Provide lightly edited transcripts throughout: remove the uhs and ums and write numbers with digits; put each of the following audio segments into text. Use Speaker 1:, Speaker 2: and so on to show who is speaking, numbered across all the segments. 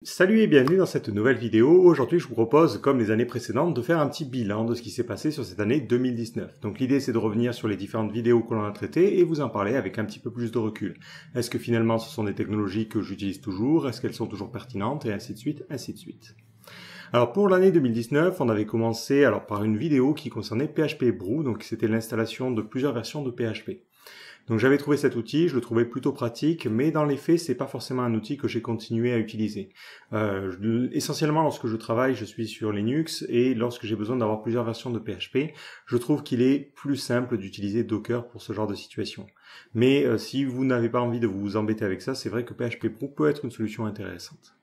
Speaker 1: Salut et bienvenue dans cette nouvelle vidéo. Aujourd'hui, je vous propose, comme les années précédentes, de faire un petit bilan de ce qui s'est passé sur cette année 2019. Donc l'idée, c'est de revenir sur les différentes vidéos que l'on a traitées et vous en parler avec un petit peu plus de recul. Est-ce que finalement, ce sont des technologies que j'utilise toujours? Est-ce qu'elles sont toujours pertinentes? Et ainsi de suite, ainsi de suite. Alors pour l'année 2019, on avait commencé par une vidéo qui concernait PHP Brew, donc c'était l'installation de plusieurs versions de PHP. Donc j'avais trouvé cet outil, je le trouvais plutôt pratique, mais dans les faits, c'est pas forcément un outil que j'ai continué à utiliser. Essentiellement, lorsque je travaille, je suis sur Linux, et lorsque j'ai besoin d'avoir plusieurs versions de PHP, je trouve qu'il est plus simple d'utiliser Docker pour ce genre de situation. Mais si vous n'avez pas envie de vous embêter avec ça, c'est vrai que PHP Brew peut être une solution intéressante.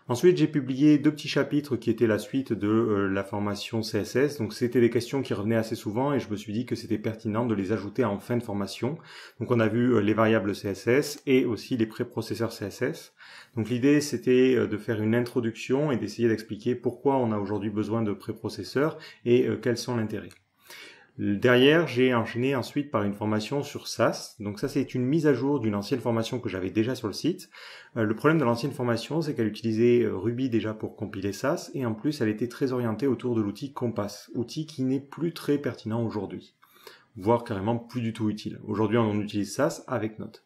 Speaker 1: Ensuite, j'ai publié 2 petits chapitres qui étaient la suite de la formation CSS. Donc, c'était des questions qui revenaient assez souvent et je me suis dit que c'était pertinent de les ajouter en fin de formation. Donc, on a vu les variables CSS et aussi les préprocesseurs CSS. Donc, l'idée, c'était de faire une introduction et d'essayer d'expliquer pourquoi on a aujourd'hui besoin de préprocesseurs et quels sont l'intérêt. Derrière, j'ai enchaîné ensuite par une formation sur SAS. Donc ça, c'est une mise à jour d'une ancienne formation que j'avais déjà sur le site. Le problème de l'ancienne formation, c'est qu'elle utilisait Ruby déjà pour compiler SAS, et en plus, elle était très orientée autour de l'outil Compass, outil qui n'est plus très pertinent aujourd'hui, voire carrément plus du tout utile. Aujourd'hui, on utilise SAS avec Node.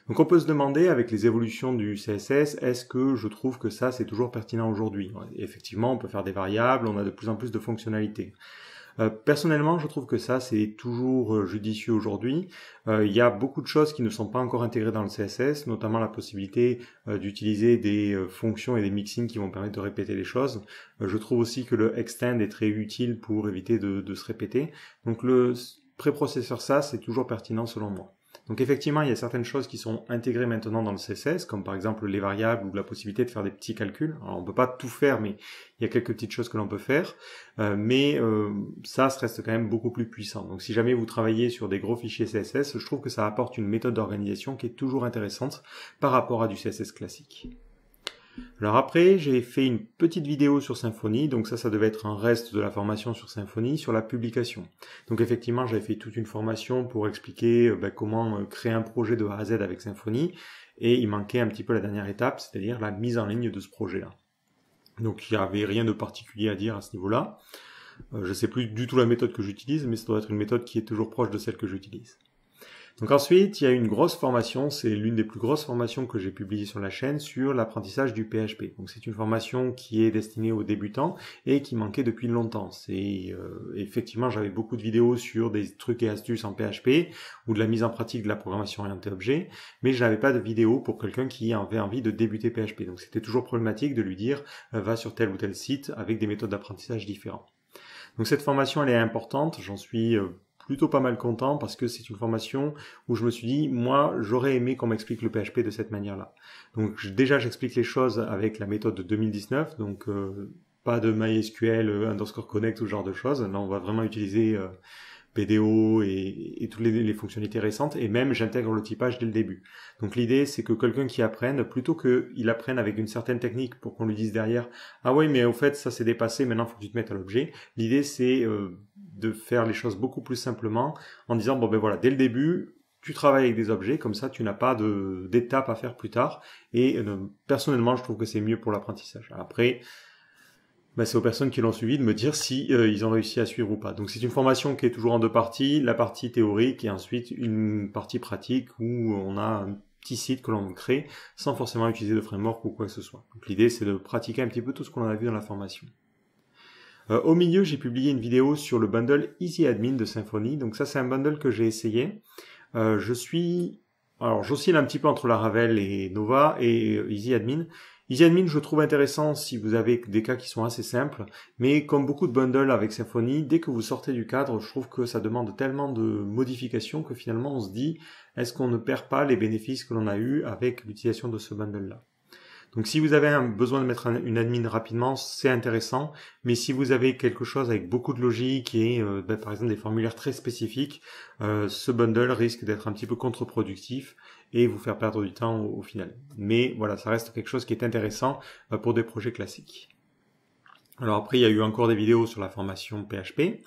Speaker 1: Donc on peut se demander, avec les évolutions du CSS, est-ce que je trouve que ça, c'est toujours pertinent aujourd'hui? Effectivement, on peut faire des variables, on a de plus en plus de fonctionnalités. Personnellement, je trouve que ça, c'est toujours judicieux aujourd'hui. Il y a beaucoup de choses qui ne sont pas encore intégrées dans le CSS, notamment la possibilité d'utiliser des fonctions et des mixins qui vont permettre de répéter les choses. Je trouve aussi que le extend est très utile pour éviter de se répéter. Donc le préprocesseur SAS, c'est toujours pertinent selon moi. Donc effectivement, il y a certaines choses qui sont intégrées maintenant dans le CSS, comme par exemple les variables ou la possibilité de faire des petits calculs. Alors on peut pas tout faire, mais il y a quelques petites choses que l'on peut faire. Ça reste quand même beaucoup plus puissant. Donc si jamais vous travaillez sur des gros fichiers CSS, je trouve que ça apporte une méthode d'organisation qui est toujours intéressante par rapport à du CSS classique. Alors après, j'ai fait une petite vidéo sur Symfony, donc ça devait être un reste de la formation sur Symfony, sur la publication. Donc effectivement, j'avais fait toute une formation pour expliquer comment créer un projet de A à Z avec Symfony, et il manquait un petit peu la dernière étape, c'est-à-dire la mise en ligne de ce projet-là. Donc il n'y avait rien de particulier à dire à ce niveau-là. Je ne sais plus du tout la méthode que j'utilise, mais ça doit être une méthode qui est toujours proche de celle que j'utilise. Donc ensuite, il y a une grosse formation, c'est l'une des plus grosses formations que j'ai publiées sur la chaîne sur l'apprentissage du PHP. Donc c'est une formation qui est destinée aux débutants et qui manquait depuis longtemps. Effectivement, j'avais beaucoup de vidéos sur des trucs et astuces en PHP ou de la mise en pratique de la programmation orientée objet, mais je n'avais pas de vidéo pour quelqu'un qui avait envie de débuter PHP. Donc c'était toujours problématique de lui dire va sur tel ou tel site avec des méthodes d'apprentissage différentes. Donc cette formation, elle est importante, j'en suis plutôt pas mal content parce que c'est une formation où je me suis dit, moi, j'aurais aimé qu'on m'explique le PHP de cette manière-là. Donc déjà, j'explique les choses avec la méthode de 2019, donc pas de MySQL, underscore connect ou ce genre de choses. Là, on va vraiment utiliser PDO et toutes les fonctionnalités récentes, et même j'intègre le typage dès le début. Donc l'idée, c'est que quelqu'un qui apprenne, plutôt qu'il apprenne avec une certaine technique pour qu'on lui dise derrière « Ah oui, mais au fait, ça c'est dépassé, maintenant il faut que tu te mettes à l'objet », l'idée c'est de faire les choses beaucoup plus simplement en disant « Bon ben voilà, dès le début, tu travailles avec des objets, comme ça tu n'as pas d'étapes à faire plus tard », et personnellement, je trouve que c'est mieux pour l'apprentissage. Après, c'est aux personnes qui l'ont suivi de me dire si ils ont réussi à suivre ou pas. Donc c'est une formation qui est toujours en 2 parties, la partie théorique et ensuite une partie pratique où on a un petit site que l'on crée sans forcément utiliser de framework ou quoi que ce soit. Donc l'idée c'est de pratiquer un petit peu tout ce qu'on a vu dans la formation. Au milieu, j'ai publié une vidéo sur le bundle Easy Admin de Symfony. Donc ça c'est un bundle que j'ai essayé. J'oscille un petit peu entre Laravel et Nova et Easy Admin. Easy Admin, je trouve intéressant si vous avez des cas qui sont assez simples, mais comme beaucoup de bundles avec Symfony, dès que vous sortez du cadre, je trouve que ça demande tellement de modifications que finalement on se dit, est-ce qu'on ne perd pas les bénéfices que l'on a eu avec l'utilisation de ce bundle-là? Donc si vous avez besoin de mettre une admin rapidement, c'est intéressant, mais si vous avez quelque chose avec beaucoup de logique et par exemple des formulaires très spécifiques, ce bundle risque d'être un petit peu contre-productif et vous faire perdre du temps au final. Mais voilà, ça reste quelque chose qui est intéressant pour des projets classiques. Alors après, il y a eu encore des vidéos sur la formation PHP.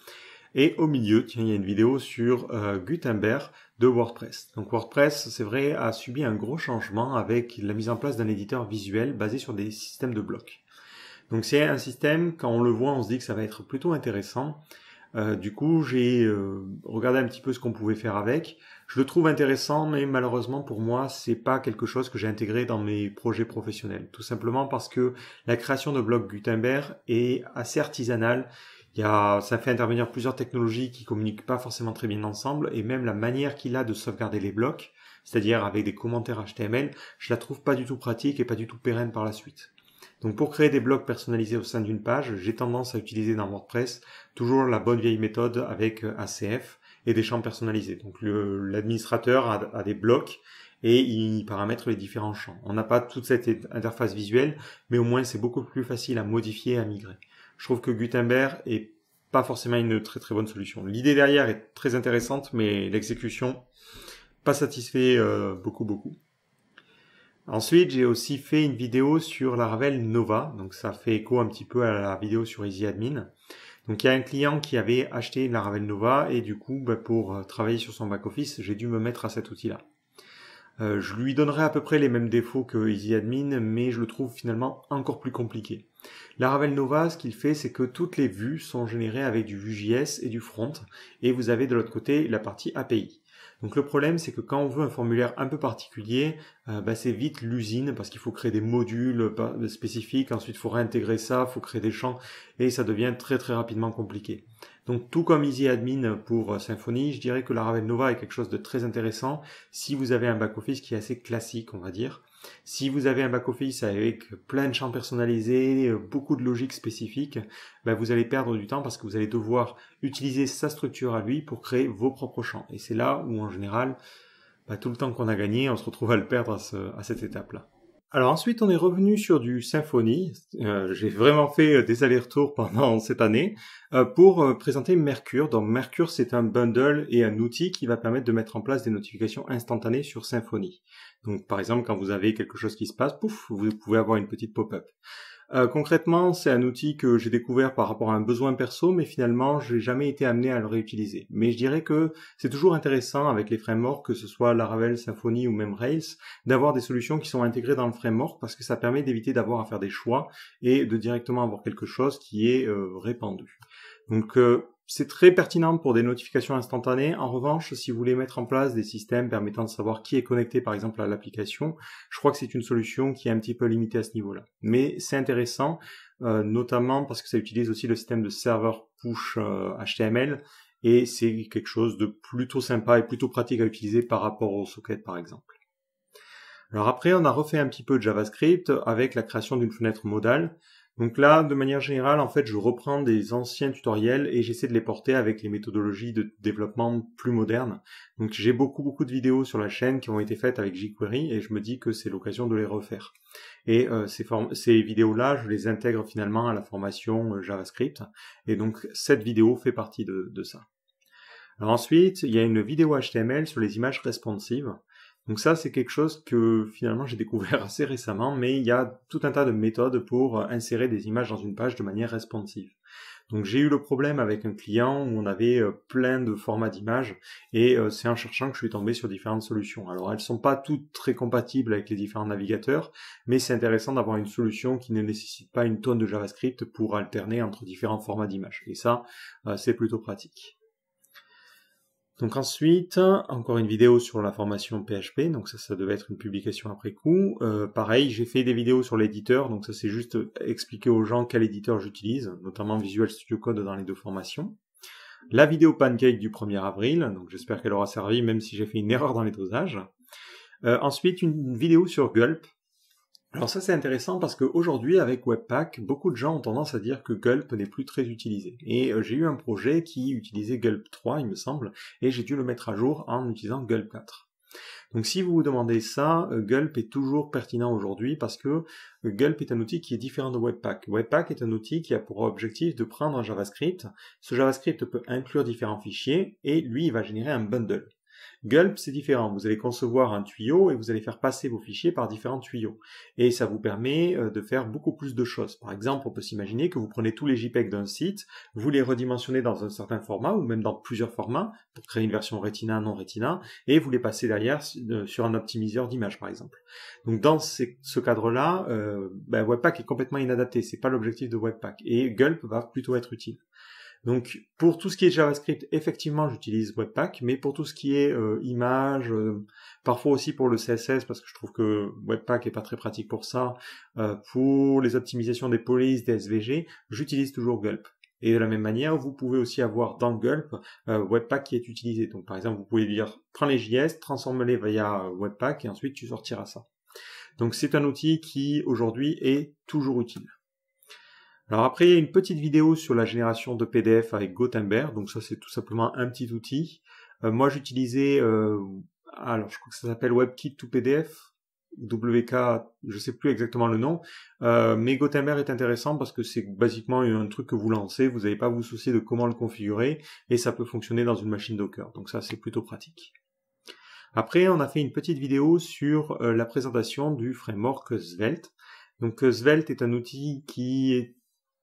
Speaker 1: Et au milieu, tiens, il y a une vidéo sur Gutenberg de WordPress. Donc WordPress, c'est vrai, a subi un gros changement avec la mise en place d'un éditeur visuel basé sur des systèmes de blocs. Donc c'est un système, quand on le voit, on se dit que ça va être plutôt intéressant. Du coup, j'ai regardé un petit peu ce qu'on pouvait faire avec. Je le trouve intéressant, mais malheureusement pour moi, c'est pas quelque chose que j'ai intégré dans mes projets professionnels. Tout simplement parce que la création de blocs Gutenberg est assez artisanale. Ça fait intervenir plusieurs technologies qui communiquent pas forcément très bien ensemble, et même la manière qu'il a de sauvegarder les blocs, c'est-à-dire avec des commentaires HTML, je la trouve pas du tout pratique et pas du tout pérenne par la suite. Donc pour créer des blocs personnalisés au sein d'une page, j'ai tendance à utiliser dans WordPress toujours la bonne vieille méthode avec ACF et des champs personnalisés. Donc l'administrateur a des blocs et il paramètre les différents champs. On n'a pas toute cette interface visuelle, mais au moins c'est beaucoup plus facile à modifier et à migrer. Je trouve que Gutenberg est pas forcément une très très bonne solution. L'idée derrière est très intéressante, mais l'exécution, pas satisfait beaucoup. Ensuite, j'ai aussi fait une vidéo sur Laravel Nova, donc ça fait écho un petit peu à la vidéo sur EasyAdmin. Donc il y a un client qui avait acheté Laravel Nova et du coup, pour travailler sur son back-office, j'ai dû me mettre à cet outil-là. Je lui donnerai à peu près les mêmes défauts que EasyAdmin, mais je le trouve finalement encore plus compliqué. Laravel Nova, ce qu'il fait, c'est que toutes les vues sont générées avec du Vue.js et du front, et vous avez de l'autre côté la partie API. Donc le problème, c'est que quand on veut un formulaire un peu particulier, c'est vite l'usine, parce qu'il faut créer des modules spécifiques, ensuite il faut réintégrer ça, il faut créer des champs, et ça devient très très rapidement compliqué. Donc tout comme EasyAdmin pour Symfony, je dirais que Laravel Nova est quelque chose de très intéressant si vous avez un back-office qui est assez classique, on va dire. Si vous avez un back-office avec plein de champs personnalisés, beaucoup de logiques spécifiques, vous allez perdre du temps parce que vous allez devoir utiliser sa structure à lui pour créer vos propres champs. Et c'est là où, en général, tout le temps qu'on a gagné, on se retrouve à le perdre à cette étape-là. Alors ensuite, on est revenu sur du Symfony. J'ai vraiment fait des allers-retours pendant cette année pour présenter Mercure. Donc Mercure, c'est un bundle et un outil qui va permettre de mettre en place des notifications instantanées sur Symfony. Donc par exemple, quand vous avez quelque chose qui se passe, pouf, vous pouvez avoir une petite pop-up. Concrètement, c'est un outil que j'ai découvert par rapport à un besoin perso, mais finalement, je n'ai jamais été amené à le réutiliser. Mais je dirais que c'est toujours intéressant avec les frameworks, que ce soit Laravel, Symfony ou même Rails, d'avoir des solutions qui sont intégrées dans le framework parce que ça permet d'éviter d'avoir à faire des choix et de directement avoir quelque chose qui est répandu. Donc c'est très pertinent pour des notifications instantanées. En revanche, si vous voulez mettre en place des systèmes permettant de savoir qui est connecté par exemple à l'application, je crois que c'est une solution qui est un petit peu limitée à ce niveau-là. Mais c'est intéressant, notamment parce que ça utilise aussi le système de serveur push HTML et c'est quelque chose de plutôt sympa et plutôt pratique à utiliser par rapport au socket par exemple. Alors après, on a refait un petit peu de JavaScript avec la création d'une fenêtre modale. Donc là, de manière générale, en fait, je reprends des anciens tutoriels et j'essaie de les porter avec les méthodologies de développement plus modernes. Donc j'ai beaucoup de vidéos sur la chaîne qui ont été faites avec jQuery et je me dis que c'est l'occasion de les refaire. Et ces vidéos-là, je les intègre finalement à la formation JavaScript. Et donc cette vidéo fait partie de ça. Alors ensuite, il y a une vidéo HTML sur les images responsives. Donc ça, c'est quelque chose que finalement j'ai découvert assez récemment, mais il y a tout un tas de méthodes pour insérer des images dans une page de manière responsive. Donc j'ai eu le problème avec un client où on avait plein de formats d'images et c'est en cherchant que je suis tombé sur différentes solutions. Alors elles sont pas toutes très compatibles avec les différents navigateurs, mais c'est intéressant d'avoir une solution qui ne nécessite pas une tonne de JavaScript pour alterner entre différents formats d'images. Et ça, c'est plutôt pratique. Donc ensuite, encore une vidéo sur la formation PHP, donc ça devait être une publication après coup. Pareil, j'ai fait des vidéos sur l'éditeur, donc ça c'est juste expliquer aux gens quel éditeur j'utilise, notamment Visual Studio Code dans les deux formations. La vidéo Pancake du 1er avril, donc j'espère qu'elle aura servi même si j'ai fait une erreur dans les dosages. Ensuite, une vidéo sur Gulp. Alors ça c'est intéressant parce qu'aujourd'hui avec Webpack, beaucoup de gens ont tendance à dire que Gulp n'est plus très utilisé. Et j'ai eu un projet qui utilisait Gulp 3 il me semble, et j'ai dû le mettre à jour en utilisant Gulp 4. Donc si vous vous demandez ça, Gulp est toujours pertinent aujourd'hui parce que Gulp est un outil qui est différent de Webpack. Webpack est un outil qui a pour objectif de prendre un JavaScript. Ce JavaScript peut inclure différents fichiers et lui il va générer un bundle. Gulp, c'est différent. Vous allez concevoir un tuyau et vous allez faire passer vos fichiers par différents tuyaux. Et ça vous permet de faire beaucoup plus de choses. Par exemple, on peut s'imaginer que vous prenez tous les JPEG d'un site, vous les redimensionnez dans un certain format ou même dans plusieurs formats pour créer une version Retina, non Retina, et vous les passez derrière sur un optimiseur d'image, par exemple. Donc dans ce cadre-là, Webpack est complètement inadapté. C'est pas l'objectif de Webpack. Et Gulp va plutôt être utile. Donc pour tout ce qui est JavaScript, effectivement j'utilise Webpack, mais pour tout ce qui est images, parfois aussi pour le CSS, parce que je trouve que Webpack est pas très pratique pour ça, pour les optimisations des polices, des SVG, j'utilise toujours Gulp. Et de la même manière, vous pouvez aussi avoir dans Gulp Webpack qui est utilisé. Donc par exemple, vous pouvez dire prends les JS, transforme-les via Webpack et ensuite tu sortiras ça. Donc c'est un outil qui aujourd'hui est toujours utile. Alors après, il y a une petite vidéo sur la génération de PDF avec Gutenberg, donc ça c'est tout simplement un petit outil. Moi j'utilisais, alors je crois que ça s'appelle WebKit to PDF, WK, je sais plus exactement le nom, mais Gutenberg est intéressant parce que c'est basiquement un truc que vous lancez, vous n'avez pas à vous soucier de comment le configurer, et ça peut fonctionner dans une machine Docker, donc ça c'est plutôt pratique. Après, on a fait une petite vidéo sur la présentation du framework Svelte. Donc Svelte est un outil qui est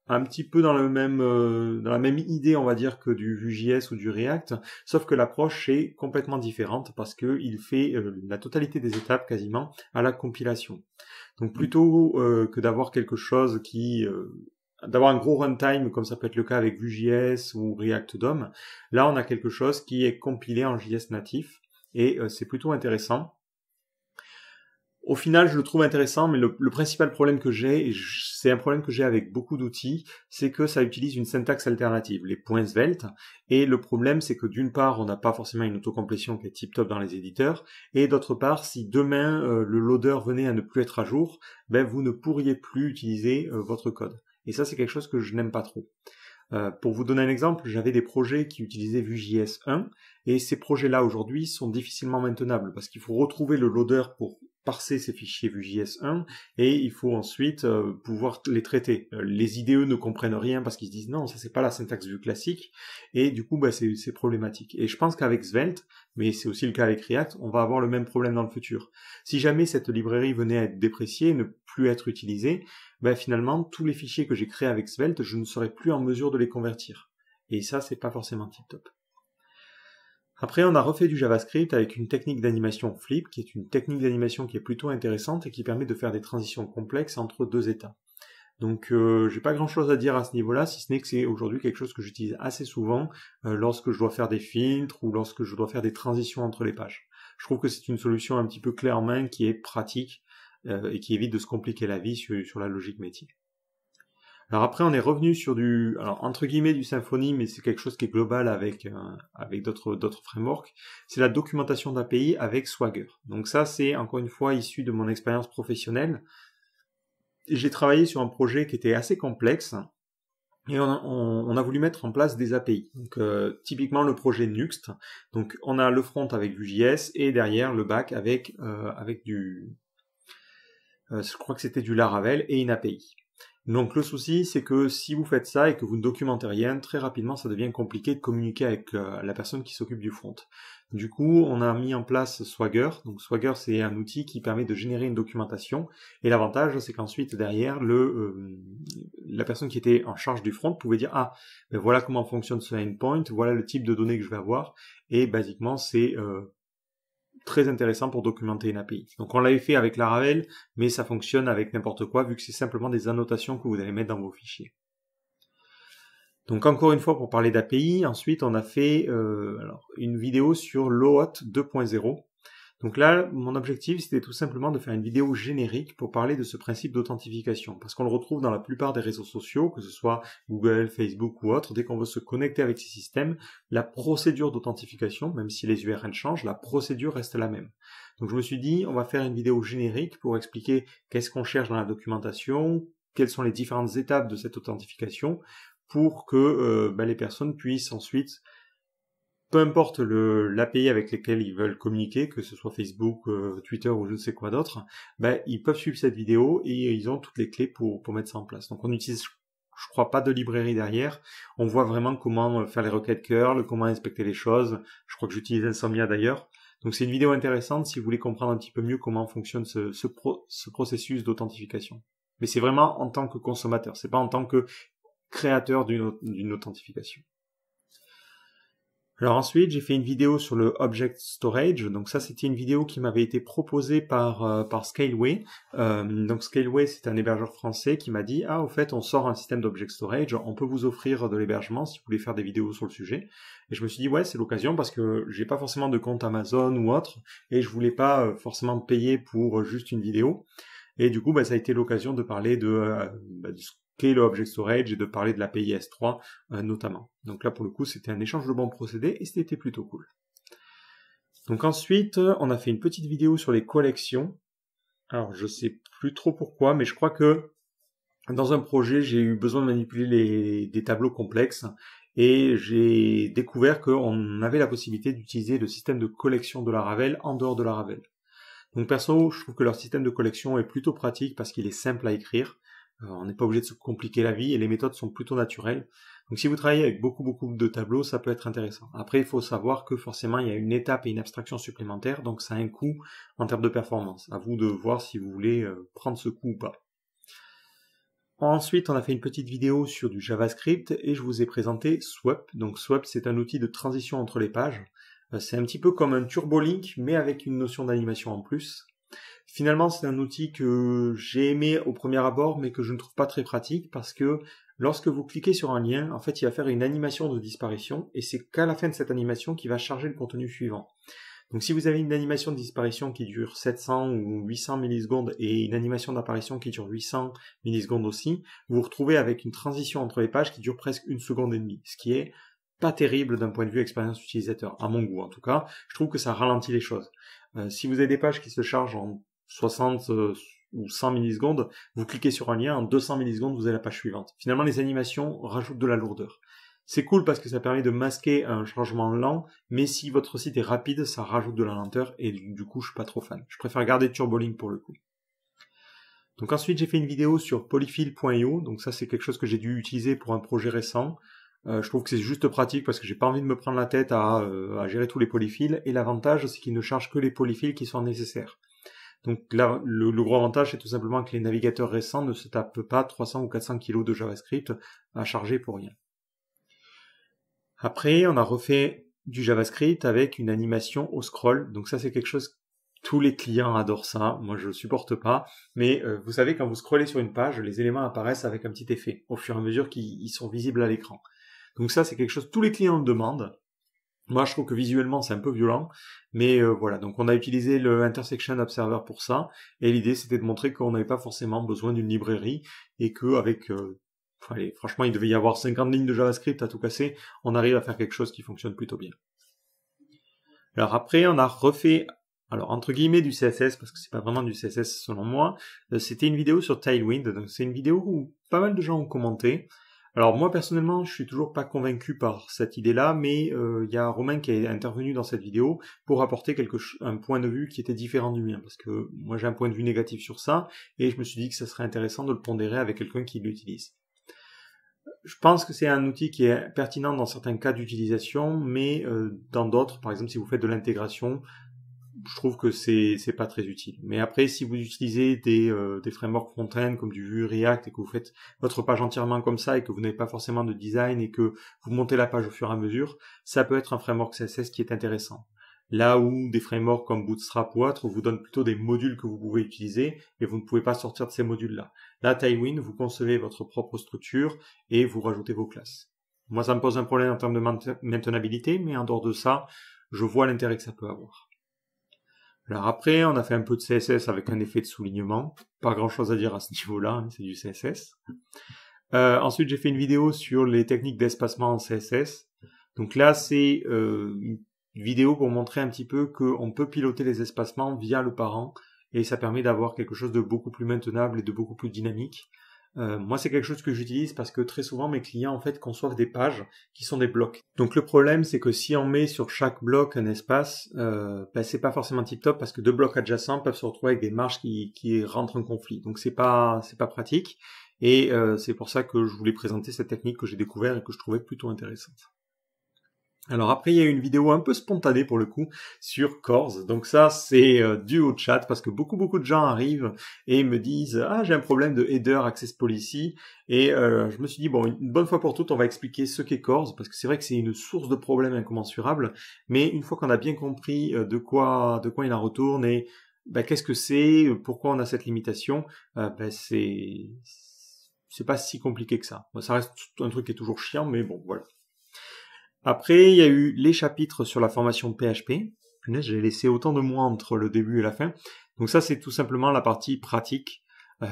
Speaker 1: un petit peu dans la même idée, on va dire, que du Vue.js ou du React, sauf que l'approche est complètement différente parce que il fait la totalité des étapes quasiment à la compilation. Donc plutôt que d'avoir quelque chose d'avoir un gros runtime comme ça peut être le cas avec Vue.js ou React DOM, là on a quelque chose qui est compilé en JS natif et c'est plutôt intéressant. Au final, je le trouve intéressant, mais le principal problème que j'ai, et c'est un problème que j'ai avec beaucoup d'outils, c'est que ça utilise une syntaxe alternative, les points Svelte, et le problème c'est que d'une part, on n'a pas forcément une autocomplétion qui est tip-top dans les éditeurs, et d'autre part, si demain le loader venait à ne plus être à jour, vous ne pourriez plus utiliser votre code. Et ça, c'est quelque chose que je n'aime pas trop. Pour vous donner un exemple, j'avais des projets qui utilisaient Vue.js 1, et ces projets-là aujourd'hui sont difficilement maintenables, parce qu'il faut retrouver le loader pour parser ces fichiers Vue.js 1 et il faut ensuite pouvoir les traiter. Les IDE ne comprennent rien parce qu'ils se disent non, ça c'est pas la syntaxe Vue classique et du coup c'est problématique. Et je pense qu'avec Svelte, mais c'est aussi le cas avec React, on va avoir le même problème dans le futur. Si jamais cette librairie venait à être dépréciée, ne plus être utilisée, finalement tous les fichiers que j'ai créés avec Svelte, je ne serais plus en mesure de les convertir. Et ça c'est pas forcément tip top. Après, on a refait du JavaScript avec une technique d'animation Flip, qui est une technique d'animation qui est plutôt intéressante et qui permet de faire des transitions complexes entre deux états. Donc, j'ai pas grand-chose à dire à ce niveau-là, si ce n'est que c'est aujourd'hui quelque chose que j'utilise assez souvent lorsque je dois faire des filtres ou lorsque je dois faire des transitions entre les pages. Je trouve que c'est une solution un petit peu clé en main qui est pratique et qui évite de se compliquer la vie sur la logique métier. Alors après, on est revenu sur entre guillemets du Symfony, mais c'est quelque chose qui est global avec d'autres frameworks. C'est la documentation d'API avec Swagger. Donc ça, c'est encore une fois issu de mon expérience professionnelle. J'ai travaillé sur un projet qui était assez complexe et on a voulu mettre en place des API. Donc typiquement le projet Nuxt. Donc on a le front avec Vue.js et derrière le back avec je crois que c'était du Laravel et une API. Donc le souci, c'est que si vous faites ça et que vous ne documentez rien, très rapidement ça devient compliqué de communiquer avec la personne qui s'occupe du front. Du coup, on a mis en place Swagger. Donc Swagger, c'est un outil qui permet de générer une documentation. Et l'avantage, c'est qu'ensuite, derrière, la personne qui était en charge du front pouvait dire « Ah, voilà comment fonctionne ce endpoint, voilà le type de données que je vais avoir. » Et basiquement, c'est très intéressant pour documenter une API. Donc on l'avait fait avec Laravel, mais ça fonctionne avec n'importe quoi, vu que c'est simplement des annotations que vous allez mettre dans vos fichiers. Donc encore une fois, pour parler d'API, ensuite on a fait une vidéo sur l'OAuth 2.0. Donc là, mon objectif, c'était tout simplement de faire une vidéo générique pour parler de ce principe d'authentification, parce qu'on le retrouve dans la plupart des réseaux sociaux, que ce soit Google, Facebook ou autre. Dès qu'on veut se connecter avec ces systèmes, la procédure d'authentification, même si les URL changent, la procédure reste la même. Donc je me suis dit, on va faire une vidéo générique pour expliquer qu'est-ce qu'on cherche dans la documentation, quelles sont les différentes étapes de cette authentification, pour que les personnes puissent ensuite, peu importe l'API avec lesquels ils veulent communiquer, que ce soit Facebook, Twitter ou je ne sais quoi d'autre, ils peuvent suivre cette vidéo et ils ont toutes les clés pour mettre ça en place. Donc on utilise je crois pas de librairie derrière. On voit vraiment comment faire les requêtes curl, comment inspecter les choses. Je crois que j'utilise Insomnia d'ailleurs. Donc c'est une vidéo intéressante si vous voulez comprendre un petit peu mieux comment fonctionne ce processus d'authentification. Mais c'est vraiment en tant que consommateur, c'est pas en tant que créateur d'une authentification. Alors ensuite, j'ai fait une vidéo sur le Object Storage. Donc ça, c'était une vidéo qui m'avait été proposée par Scaleway. Donc Scaleway, c'est un hébergeur français qui m'a dit « Ah, au fait, on sort un système d'Object Storage, on peut vous offrir de l'hébergement si vous voulez faire des vidéos sur le sujet. » Et je me suis dit « Ouais, c'est l'occasion parce que j'ai pas forcément de compte Amazon ou autre et je voulais pas forcément payer pour juste une vidéo. » Et du coup, ça a été l'occasion de parler de ce qu'est le Object Storage et de parler de l'API S3 notamment. Donc là, pour le coup, c'était un échange de bons procédés et c'était plutôt cool. Donc ensuite, on a fait une petite vidéo sur les collections. Alors, je sais plus trop pourquoi, mais je crois que dans un projet, j'ai eu besoin de manipuler des tableaux complexes et j'ai découvert qu'on avait la possibilité d'utiliser le système de collection de Laravel en dehors de Laravel. Donc perso, je trouve que leur système de collection est plutôt pratique parce qu'il est simple à écrire. On n'est pas obligé de se compliquer la vie et les méthodes sont plutôt naturelles. Donc si vous travaillez avec beaucoup de tableaux, ça peut être intéressant. Après, il faut savoir que forcément, il y a une étape et une abstraction supplémentaire, donc ça a un coût en termes de performance. À vous de voir si vous voulez prendre ce coût ou pas. Ensuite, on a fait une petite vidéo sur du JavaScript et je vous ai présenté Swap. Donc Swap, c'est un outil de transition entre les pages. C'est un petit peu comme un TurboLink, mais avec une notion d'animation en plus. Finalement, c'est un outil que j'ai aimé au premier abord, mais que je ne trouve pas très pratique, parce que lorsque vous cliquez sur un lien, en fait, il va faire une animation de disparition, et c'est qu'à la fin de cette animation qu'il va charger le contenu suivant. Donc si vous avez une animation de disparition qui dure 700 ou 800 millisecondes, et une animation d'apparition qui dure 800 millisecondes aussi, vous vous retrouvez avec une transition entre les pages qui dure presque 1 seconde et demie, ce qui est pas terrible d'un point de vue expérience utilisateur, à mon goût en tout cas. Je trouve que ça ralentit les choses. Si vous avez des pages qui se chargent en 60 ou 100 millisecondes, vous cliquez sur un lien, en 200 millisecondes, vous avez la page suivante. Finalement, les animations rajoutent de la lourdeur. C'est cool parce que ça permet de masquer un changement lent, mais si votre site est rapide, ça rajoute de la lenteur, et du coup, je suis pas trop fan. Je préfère garder TurboLink pour le coup. Donc ensuite, j'ai fait une vidéo sur polyfill.io, donc ça, c'est quelque chose que j'ai dû utiliser pour un projet récent. Je trouve que c'est juste pratique parce que j'ai pas envie de me prendre la tête à gérer tous les polyfills, et l'avantage, c'est qu'il ne charge que les polyfills qui sont nécessaires. Donc là, le gros avantage, c'est tout simplement que les navigateurs récents ne se tapent pas 300 ou 400 kilos de JavaScript à charger pour rien. Après, on a refait du JavaScript avec une animation au scroll. Donc ça, c'est quelque chose, tous les clients adorent ça. Moi, je le supporte pas. Mais vous savez, quand vous scrollez sur une page, les éléments apparaissent avec un petit effet au fur et à mesure qu'ils sont visibles à l'écran. Donc ça, c'est quelque chose, tous les clients le demandent. Moi, je trouve que visuellement, c'est un peu violent, mais voilà. Donc, on a utilisé le Intersection Observer pour ça, et l'idée, c'était de montrer qu'on n'avait pas forcément besoin d'une librairie, et qu'avec, allez, franchement, il devait y avoir 50 lignes de JavaScript à tout casser, on arrive à faire quelque chose qui fonctionne plutôt bien. Alors après, on a refait, alors entre guillemets du CSS, parce que c'est pas vraiment du CSS selon moi, c'était une vidéo sur Tailwind, donc c'est une vidéo où pas mal de gens ont commenté. Alors moi personnellement, je suis toujours pas convaincu par cette idée-là, mais il y a Romain qui est intervenu dans cette vidéo pour apporter un point de vue qui était différent du mien, parce que moi j'ai un point de vue négatif sur ça, et je me suis dit que ça serait intéressant de le pondérer avec quelqu'un qui l'utilise. Je pense que c'est un outil qui est pertinent dans certains cas d'utilisation, mais dans d'autres, par exemple si vous faites de l'intégration, je trouve que c'est pas très utile. Mais après, si vous utilisez des frameworks front-end comme du Vue, React, et que vous faites votre page entièrement comme ça, et que vous n'avez pas forcément de design, et que vous montez la page au fur et à mesure, ça peut être un framework CSS qui est intéressant. Là où des frameworks comme Bootstrap ou autres vous donnent plutôt des modules que vous pouvez utiliser, et vous ne pouvez pas sortir de ces modules-là. Là, Tailwind, vous concevez votre propre structure, et vous rajoutez vos classes. Moi, ça me pose un problème en termes de maintenabilité, mais en dehors de ça, je vois l'intérêt que ça peut avoir. Alors après, on a fait un peu de CSS avec un effet de soulignement. Pas grand chose à dire à ce niveau-là, hein, c'est du CSS. Ensuite, j'ai fait une vidéo sur les techniques d'espacement en CSS. Donc là, c'est une vidéo pour montrer un petit peu qu'on peut piloter les espacements via le parent, et ça permet d'avoir quelque chose de beaucoup plus maintenable et de beaucoup plus dynamique. Moi, c'est quelque chose que j'utilise parce que très souvent, mes clients, en fait, conçoivent des pages qui sont des blocs. Donc, le problème, c'est que si on met sur chaque bloc un espace, c'est pas forcément tip-top parce que deux blocs adjacents peuvent se retrouver avec des marges qui rentrent en conflit. Donc, c'est pas pratique. Et c'est pour ça que je voulais présenter cette technique que j'ai découvert et que je trouvais plutôt intéressante. Alors après, il y a une vidéo un peu spontanée pour le coup sur Corz. Donc ça, c'est dû au chat parce que beaucoup de gens arrivent et me disent « Ah, j'ai un problème de header access policy ». Et je me suis dit, bon, une bonne fois pour toutes, on va expliquer ce qu'est Corz parce que c'est vrai que c'est une source de problèmes incommensurable. Mais une fois qu'on a bien compris de quoi il en retourne et qu'est-ce que c'est, pourquoi on a cette limitation, c'est pas si compliqué que ça. Ça reste un truc qui est toujours chiant, mais bon, voilà. Après, il y a eu les chapitres sur la formation PHP. Punaise, j'ai laissé autant de mois entre le début et la fin. Donc ça, c'est tout simplement la partie pratique.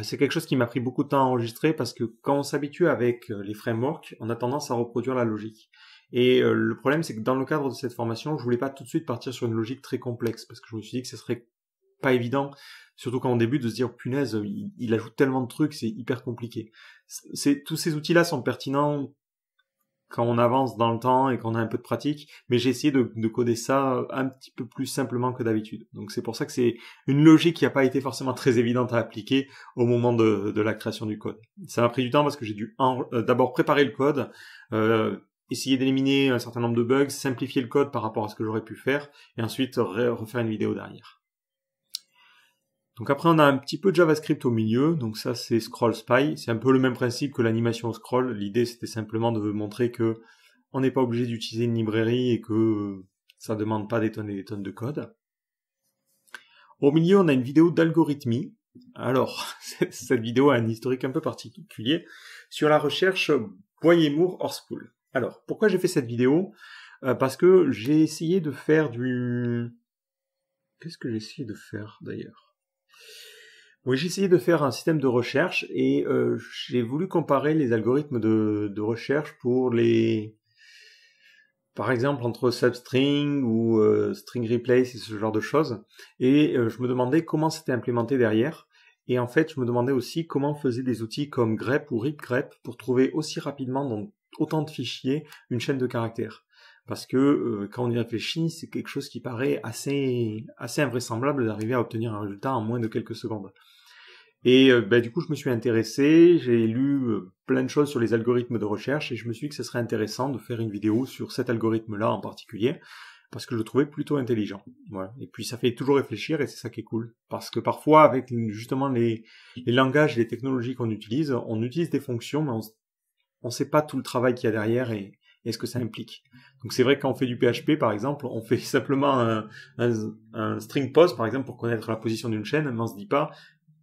Speaker 1: C'est quelque chose qui m'a pris beaucoup de temps à enregistrer parce que quand on s'habitue avec les frameworks, on a tendance à reproduire la logique. Et le problème, c'est que dans le cadre de cette formation, je voulais pas tout de suite partir sur une logique très complexe parce que je me suis dit que ce serait pas évident, surtout quand on débute, de se dire punaise, il ajoute tellement de trucs, c'est hyper compliqué. Tous ces outils-là sont pertinents quand on avance dans le temps et qu'on a un peu de pratique, mais j'ai essayé de coder ça un petit peu plus simplement que d'habitude. Donc c'est pour ça que c'est une logique qui n'a pas été forcément très évidente à appliquer au moment de la création du code. Ça m'a pris du temps parce que j'ai dû d'abord préparer le code, essayer d'éliminer un certain nombre de bugs, simplifier le code par rapport à ce que j'aurais pu faire, et ensuite refaire une vidéo derrière. Donc après, on a un petit peu de JavaScript au milieu, donc ça c'est Scroll Spy, c'est un peu le même principe que l'animation scroll. L'idée c'était simplement de montrer que on n'est pas obligé d'utiliser une librairie et que ça demande pas des tonnes et des tonnes de code. Au milieu, on a une vidéo d'algorithmie. Alors, cette vidéo a un historique un peu particulier sur la recherche Boyer-Moore Horspool. Alors, pourquoi j'ai fait cette vidéo ? Parce que j'ai essayé de faire du... Qu'est-ce que j'ai essayé de faire d'ailleurs ? Oui, j'ai essayé de faire un système de recherche et j'ai voulu comparer les algorithmes de recherche pour les... Par exemple, entre substring ou string replace et ce genre de choses. Et je me demandais comment c'était implémenté derrière. Et en fait, je me demandais aussi comment faisaient des outils comme grep ou ripgrep pour trouver aussi rapidement dans autant de fichiers une chaîne de caractères. Parce que quand on y réfléchit, c'est quelque chose qui paraît assez invraisemblable d'arriver à obtenir un résultat en moins de quelques secondes. Et du coup, je me suis intéressé, j'ai lu plein de choses sur les algorithmes de recherche et je me suis dit que ce serait intéressant de faire une vidéo sur cet algorithme-là en particulier parce que je le trouvais plutôt intelligent. Voilà. Et puis ça fait toujours réfléchir et c'est ça qui est cool. Parce que parfois, avec justement les langages et les technologies qu'on utilise, on utilise des fonctions, mais on sait pas tout le travail qu'il y a derrière et ce que ça implique. Donc c'est vrai que quand on fait du PHP, par exemple, on fait simplement un string post, par exemple, pour connaître la position d'une chaîne, mais on se dit pas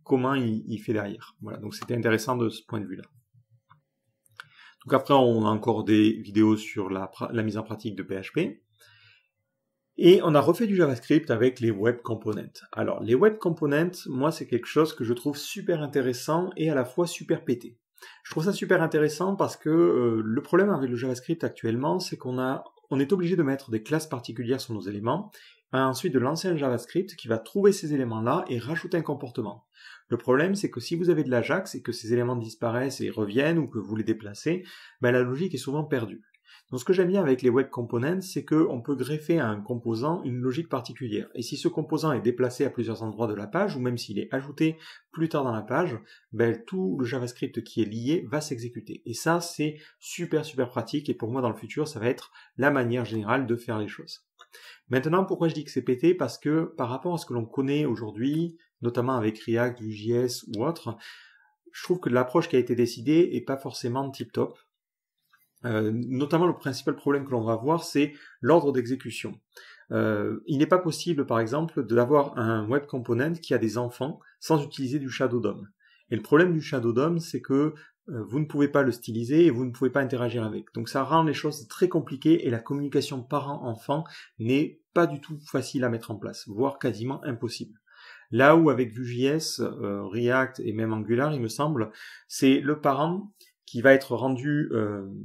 Speaker 1: comment il fait derrière. Voilà, donc c'était intéressant de ce point de vue-là. Donc après, on a encore des vidéos sur la mise en pratique de PHP. Et on a refait du JavaScript avec les Web Components. Alors, les Web Components, moi, c'est quelque chose que je trouve super intéressant et à la fois super pété. Je trouve ça super intéressant parce que le problème avec le JavaScript actuellement, c'est qu'on est obligé de mettre des classes particulières sur nos éléments, et ensuite de lancer un JavaScript qui va trouver ces éléments-là et rajouter un comportement. Le problème, c'est que si vous avez de l'Ajax et que ces éléments disparaissent et reviennent ou que vous les déplacez, la logique est souvent perdue. Donc ce que j'aime bien avec les Web Components, c'est qu'on peut greffer à un composant une logique particulière. Et si ce composant est déplacé à plusieurs endroits de la page, ou même s'il est ajouté plus tard dans la page, tout le JavaScript qui est lié va s'exécuter. Et ça, c'est super pratique, et pour moi, dans le futur, ça va être la manière générale de faire les choses. Maintenant, pourquoi je dis que c'est pété ? Parce que par rapport à ce que l'on connaît aujourd'hui, notamment avec React, Vue.js ou autre, je trouve que l'approche qui a été décidée est pas forcément tip-top. Notamment, le principal problème que l'on va avoir, c'est l'ordre d'exécution. Il n'est pas possible, par exemple, d'avoir un web component qui a des enfants sans utiliser du Shadow DOM. Et le problème du Shadow DOM, c'est que vous ne pouvez pas le styliser et vous ne pouvez pas interagir avec. Donc ça rend les choses très compliquées et la communication parent-enfant n'est pas du tout facile à mettre en place, voire quasiment impossible. Là où avec Vue.js, React et même Angular, il me semble, c'est le parent qui va être rendu,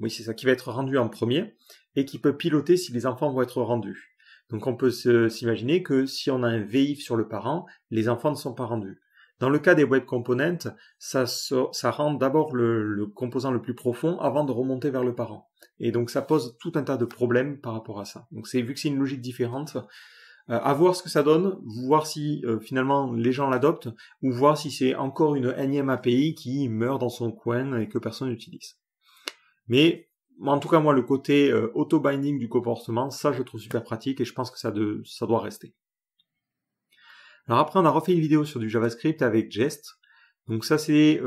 Speaker 1: qui va être rendu en premier et qui peut piloter si les enfants vont être rendus. Donc on peut s'imaginer que si on a un VIF sur le parent, les enfants ne sont pas rendus. Dans le cas des web components, ça rend d'abord le composant le plus profond avant de remonter vers le parent. Et donc ça pose tout un tas de problèmes par rapport à ça. Donc vu que c'est une logique différente, à voir ce que ça donne, voir si finalement les gens l'adoptent, ou voir si c'est encore une énième API qui meurt dans son coin et que personne n'utilise. Mais en tout cas moi le côté auto-binding du comportement, ça je le trouve super pratique et je pense que ça doit rester. Alors après on a refait une vidéo sur du JavaScript avec Jest. Donc ça c'est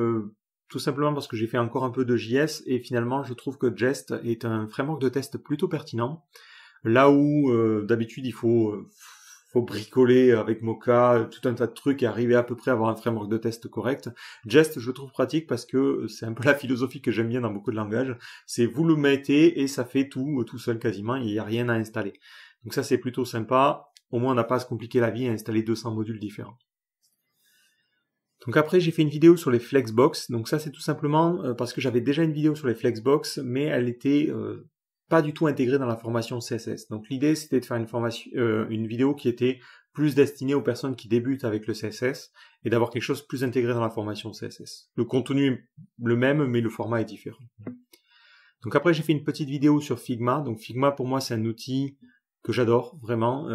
Speaker 1: tout simplement parce que j'ai fait encore un peu de JS et finalement je trouve que Jest est un framework de test plutôt pertinent. Là où d'habitude il faut bricoler avec Mocha tout un tas de trucs et arriver à peu près à avoir un framework de test correct. Jest je le trouve pratique parce que c'est un peu la philosophie que j'aime bien dans beaucoup de langages. C'est vous le mettez et ça fait tout seul quasiment, il n'y a rien à installer. Donc ça c'est plutôt sympa, au moins on n'a pas à se compliquer la vie à installer 200 modules différents. Donc après j'ai fait une vidéo sur les Flexbox, donc ça c'est tout simplement parce que j'avais déjà une vidéo sur les Flexbox mais elle était pas du tout intégrée dans la formation CSS. Donc l'idée c'était de faire une vidéo qui était plus destinée aux personnes qui débutent avec le CSS et d'avoir quelque chose de plus intégré dans la formation CSS. Le contenu est le même mais le format est différent. Donc après j'ai fait une petite vidéo sur Figma. Donc Figma pour moi c'est un outil que j'adore vraiment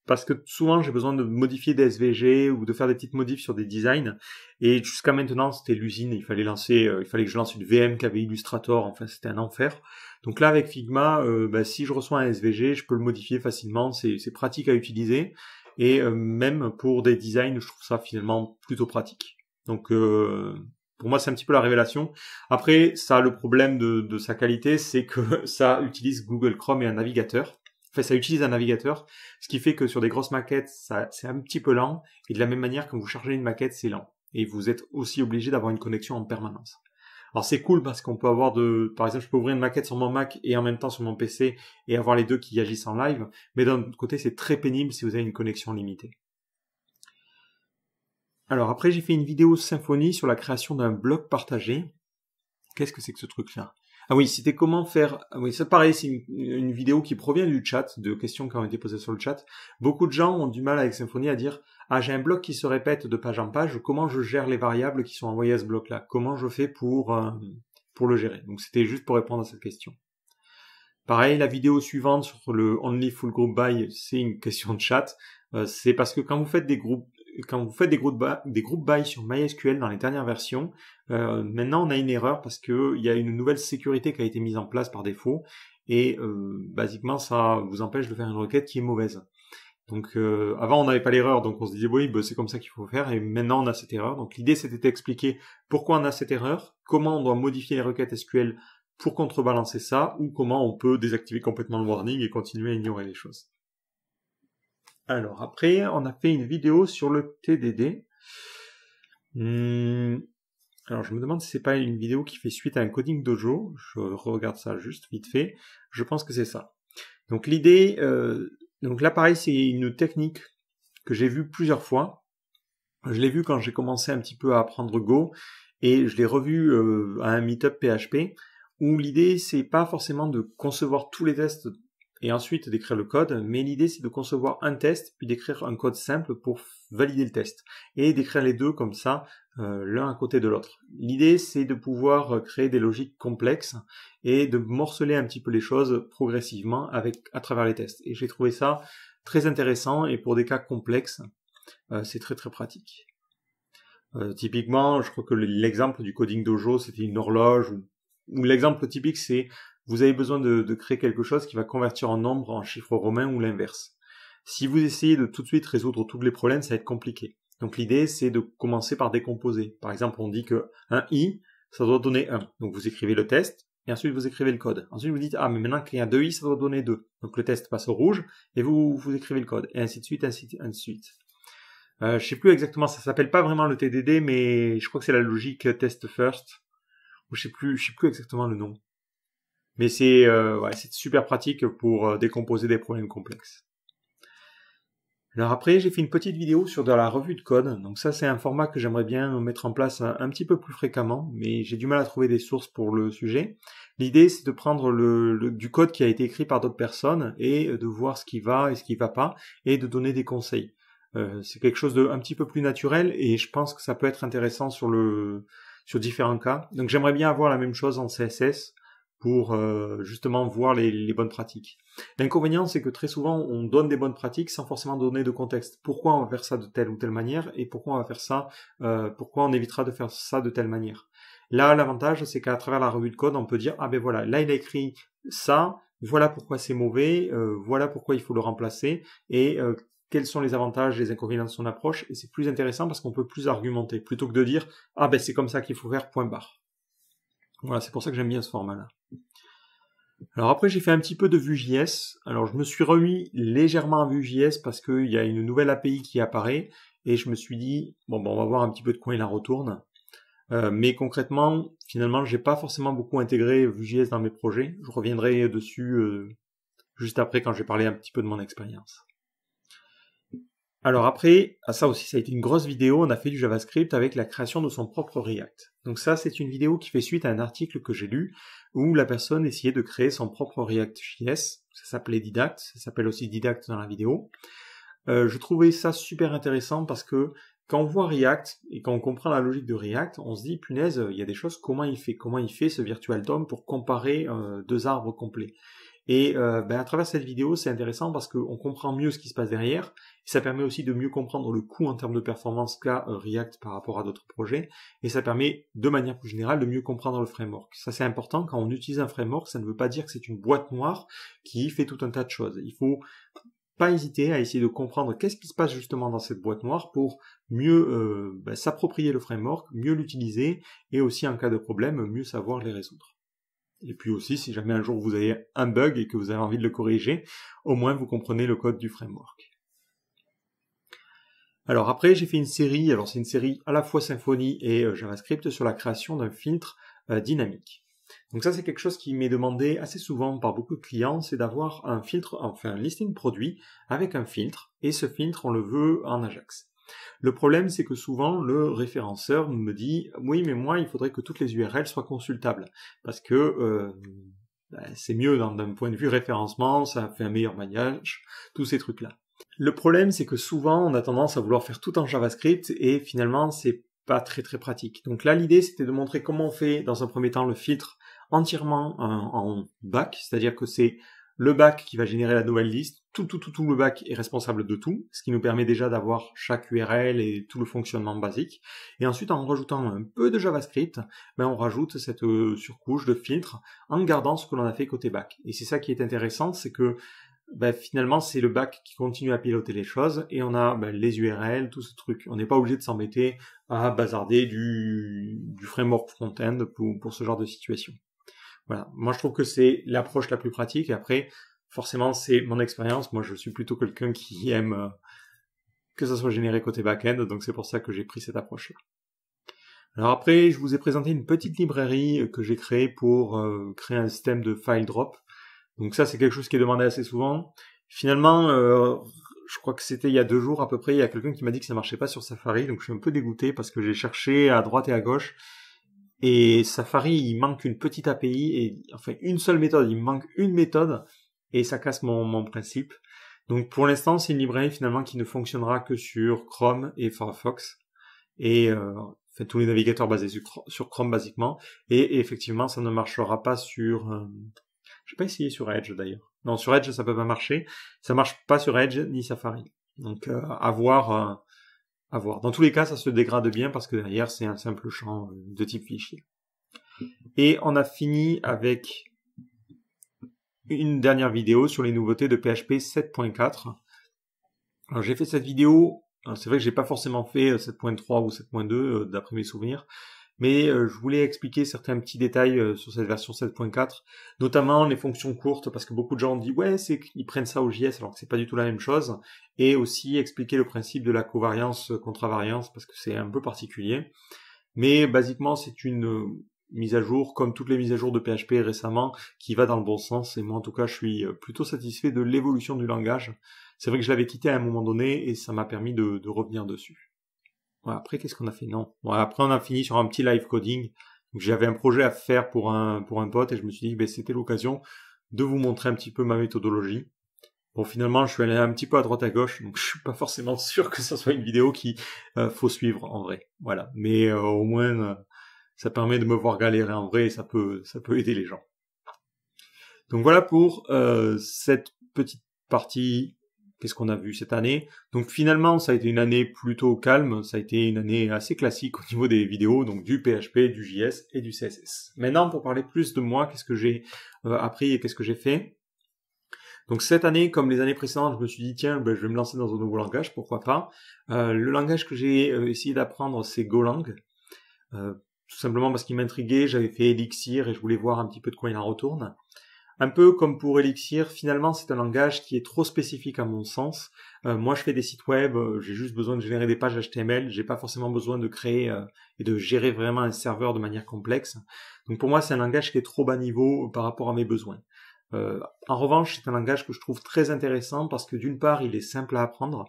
Speaker 1: parce que souvent j'ai besoin de modifier des SVG ou de faire des petites modifs sur des designs et jusqu'à maintenant c'était l'usine, il fallait que je lance une VM qui avait Illustrator, enfin c'était un enfer. Donc là avec Figma, si je reçois un SVG, je peux le modifier facilement, c'est pratique à utiliser et même pour des designs, je trouve ça finalement plutôt pratique. Donc pour moi c'est un petit peu la révélation. Après ça a le problème de sa qualité, c'est que ça utilise Google Chrome et un navigateur. Enfin, ça utilise un navigateur, ce qui fait que sur des grosses maquettes, c'est un petit peu lent, et de la même manière, quand vous chargez une maquette, c'est lent. Et vous êtes aussi obligé d'avoir une connexion en permanence. Alors c'est cool parce qu'on peut avoir par exemple, je peux ouvrir une maquette sur mon Mac et en même temps sur mon PC et avoir les deux qui agissent en live, mais d'un autre côté, c'est très pénible si vous avez une connexion limitée. Alors après, j'ai fait une vidéo Symfony sur la création d'un blog partagé. Qu'est-ce que c'est que ce truc-là ? Ah oui, c'était comment faire... Ah oui, ça pareil, c'est une vidéo qui provient du chat, de questions qui ont été posées sur le chat. Beaucoup de gens ont du mal avec Symfony à dire « Ah, j'ai un bloc qui se répète de page en page, comment je gère les variables qui sont envoyées à ce bloc-là? Comment je fais pour le gérer ?» Donc c'était juste pour répondre à cette question. Pareil, la vidéo suivante sur le Only Full Group By, c'est une question de chat. C'est parce que quand vous faites des groupes by sur MySQL dans les dernières versions, maintenant on a une erreur parce que il y a une nouvelle sécurité qui a été mise en place par défaut et basiquement ça vous empêche de faire une requête qui est mauvaise. Donc avant on n'avait pas l'erreur, donc on se disait oui c'est comme ça qu'il faut faire, et maintenant on a cette erreur. Donc l'idée c'était d'expliquer pourquoi on a cette erreur, comment on doit modifier les requêtes SQL pour contrebalancer ça, ou comment on peut désactiver complètement le warning et continuer à ignorer les choses. Alors après, on a fait une vidéo sur le TDD. Alors je me demande si c'est pas une vidéo qui fait suite à un coding dojo. Je regarde ça juste vite fait. Je pense que c'est ça. Donc l'idée, donc là pareil, c'est une technique que j'ai vue plusieurs fois. Je l'ai vue quand j'ai commencé un petit peu à apprendre Go et je l'ai revue à un meetup PHP où l'idée c'est pas forcément de concevoir tous les tests et ensuite d'écrire le code, mais l'idée c'est de concevoir un test, puis d'écrire un code simple pour valider le test, et d'écrire les deux comme ça, l'un à côté de l'autre. L'idée c'est de pouvoir créer des logiques complexes, et de morceler un petit peu les choses progressivement à travers les tests. Et j'ai trouvé ça très intéressant, et pour des cas complexes, c'est très très pratique. Typiquement, je crois que l'exemple du coding dojo, c'était une horloge, ou l'exemple typique c'est vous avez besoin de créer quelque chose qui va convertir en nombre en chiffre romain ou l'inverse. Si vous essayez de tout de suite résoudre tous les problèmes, ça va être compliqué. Donc l'idée, c'est de commencer par décomposer. Par exemple, on dit que un i, ça doit donner 1. Donc vous écrivez le test, et ensuite vous écrivez le code. Ensuite vous dites, ah mais maintenant qu'il y a 2 i, ça doit donner 2. Donc le test passe au rouge, et vous écrivez le code. Et ainsi de suite, ainsi de suite. Je sais plus exactement, ça s'appelle pas vraiment le TDD, mais je crois que c'est la logique test first. Ou je sais plus exactement le nom. Mais c'est super pratique pour décomposer des problèmes complexes. Alors après, j'ai fait une petite vidéo sur de la revue de code. Donc ça, c'est un format que j'aimerais bien mettre en place un petit peu plus fréquemment, mais j'ai du mal à trouver des sources pour le sujet. L'idée, c'est de prendre du code qui a été écrit par d'autres personnes et de voir ce qui va et ce qui va pas, et de donner des conseils. C'est quelque chose de un petit peu plus naturel et je pense que ça peut être intéressant sur différents cas. Donc j'aimerais bien avoir la même chose en CSS pour justement voir les bonnes pratiques. L'inconvénient, c'est que très souvent, on donne des bonnes pratiques sans forcément donner de contexte. Pourquoi on va faire ça de telle ou telle manière et pourquoi on va faire ça, pourquoi on évitera de faire ça de telle manière. Là, l'avantage, c'est qu'à travers la revue de code, on peut dire, ah ben voilà, là il a écrit ça, voilà pourquoi c'est mauvais, voilà pourquoi il faut le remplacer, et quels sont les avantages et les inconvénients de son approche, et c'est plus intéressant parce qu'on peut plus argumenter, plutôt que de dire, ah ben c'est comme ça qu'il faut faire, point barre. Voilà, c'est pour ça que j'aime bien ce format-là. Alors après, j'ai fait un petit peu de Vue.js. Alors je me suis remis légèrement à Vue.js parce qu'il y a une nouvelle API qui apparaît, et je me suis dit, bon, on va voir un petit peu de quoi il en retourne. Mais concrètement, finalement, j'ai pas forcément beaucoup intégré Vue.js dans mes projets. Je reviendrai dessus juste après quand je vais parler un petit peu de mon expérience. Alors après, ça aussi, ça a été une grosse vidéo. On a fait du JavaScript avec la création de son propre React. Donc ça, c'est une vidéo qui fait suite à un article que j'ai lu où la personne essayait de créer son propre React.js. Ça s'appelait Didact. Ça s'appelle aussi Didact dans la vidéo. Je trouvais ça super intéressant parce que quand on voit React et quand on comprend la logique de React, on se dit, punaise, il y a des choses, comment il fait ce virtual DOM pour comparer deux arbres complets. Et à travers cette vidéo, c'est intéressant parce qu'on comprend mieux ce qui se passe derrière, et ça permet aussi de mieux comprendre le coût en termes de performance qu'a React par rapport à d'autres projets, et ça permet, de manière plus générale, de mieux comprendre le framework. Ça, c'est important, quand on utilise un framework, ça ne veut pas dire que c'est une boîte noire qui fait tout un tas de choses. Il faut pas hésiter à essayer de comprendre qu'est-ce qui se passe justement dans cette boîte noire pour mieux s'approprier le framework, mieux l'utiliser, et aussi en cas de problème, mieux savoir les résoudre. Et puis aussi, si jamais un jour vous avez un bug et que vous avez envie de le corriger, au moins vous comprenez le code du framework. Alors après, j'ai fait une série, alors c'est une série à la fois Symfony et JavaScript sur la création d'un filtre dynamique. Donc ça, c'est quelque chose qui m'est demandé assez souvent par beaucoup de clients, c'est d'avoir un filtre, enfin un listing produit avec un filtre, et ce filtre, on le veut en Ajax. Le problème, c'est que souvent, le référenceur me dit « Oui, mais moi, il faudrait que toutes les URL soient consultables, parce que c'est mieux d'un point de vue référencement, ça fait un meilleur maillage, tous ces trucs-là. » Le problème, c'est que souvent, on a tendance à vouloir faire tout en JavaScript, et finalement, c'est pas très très pratique. Donc là, l'idée, c'était de montrer comment on fait, dans un premier temps, le filtre entièrement en back, c'est-à-dire que c'est le back qui va générer la nouvelle liste, tout le back est responsable de tout, ce qui nous permet déjà d'avoir chaque URL et tout le fonctionnement basique. Et ensuite, en rajoutant un peu de JavaScript, on rajoute cette surcouche de filtre en gardant ce que l'on a fait côté back. Et c'est ça qui est intéressant, c'est que finalement, c'est le back qui continue à piloter les choses et on a les URL, tout ce truc. On n'est pas obligé de s'embêter à bazarder du framework front-end pour ce genre de situation. Voilà. Moi, je trouve que c'est l'approche la plus pratique. Et après, forcément, c'est mon expérience. Moi, je suis plutôt quelqu'un qui aime que ça soit généré côté back-end. Donc, c'est pour ça que j'ai pris cette approche-là. Alors après, je vous ai présenté une petite librairie que j'ai créée pour créer un système de file drop. Donc ça, c'est quelque chose qui est demandé assez souvent. Finalement, je crois que c'était il y a 2 jours à peu près, il y a quelqu'un qui m'a dit que ça marchait pas sur Safari. Donc je suis un peu dégoûté parce que j'ai cherché à droite et à gauche. Et Safari, il manque une petite API, et enfin une seule méthode, il me manque une méthode, et ça casse mon principe. Donc pour l'instant, c'est une librairie finalement qui ne fonctionnera que sur Chrome et Firefox, et tous les navigateurs basés sur Chrome basiquement, et effectivement, ça ne marchera pas sur... j'ai pas essayé sur Edge d'ailleurs. Non, sur Edge, ça peut pas marcher. Ça marche pas sur Edge ni Safari. Donc à voir... Dans tous les cas, ça se dégrade bien parce que derrière, c'est un simple champ de type fichier. Et on a fini avec une dernière vidéo sur les nouveautés de PHP 7.4. Alors j'ai fait cette vidéo, c'est vrai que j'ai pas forcément fait 7.3 ou 7.2 d'après mes souvenirs, mais je voulais expliquer certains petits détails sur cette version 7.4, notamment les fonctions courtes, parce que beaucoup de gens ont dit ouais, c'est qu'ils prennent ça au JS alors que c'est pas du tout la même chose, et aussi expliquer le principe de la covariance-contravariance, parce que c'est un peu particulier. Mais basiquement, c'est une mise à jour, comme toutes les mises à jour de PHP récemment, qui va dans le bon sens, et moi en tout cas je suis plutôt satisfait de l'évolution du langage. C'est vrai que je l'avais quitté à un moment donné, et ça m'a permis de revenir dessus. Voilà, après, qu'est-ce qu'on a fait? Non. Bon, après, on a fini sur un petit live coding. Donc, j'avais un projet à faire pour un pote et je me suis dit, c'était l'occasion de vous montrer un petit peu ma méthodologie. Bon, finalement, je suis allé un petit peu à droite à gauche, donc je suis pas forcément sûr que ce soit une vidéo qui faut suivre en vrai. Voilà. Mais au moins, ça permet de me voir galérer en vrai et ça peut aider les gens. Donc voilà pour cette petite partie. Qu'est-ce qu'on a vu cette année? Donc finalement, ça a été une année plutôt calme, ça a été une année assez classique au niveau des vidéos, donc du PHP, du JS et du CSS. Maintenant, pour parler plus de moi, qu'est-ce que j'ai appris et qu'est-ce que j'ai fait? Donc cette année, comme les années précédentes, je me suis dit tiens, je vais me lancer dans un nouveau langage, pourquoi pas. Le langage que j'ai essayé d'apprendre, c'est Golang. Tout simplement parce qu'il m'intriguait, j'avais fait Elixir et je voulais voir un petit peu de quoi il en retourne. Un peu comme pour Elixir, finalement c'est un langage qui est trop spécifique à mon sens. Moi je fais des sites web, j'ai juste besoin de générer des pages HTML, j'ai pas forcément besoin de créer et de gérer vraiment un serveur de manière complexe. Donc pour moi c'est un langage qui est trop bas niveau par rapport à mes besoins. En revanche c'est un langage que je trouve très intéressant parce que d'une part il est simple à apprendre.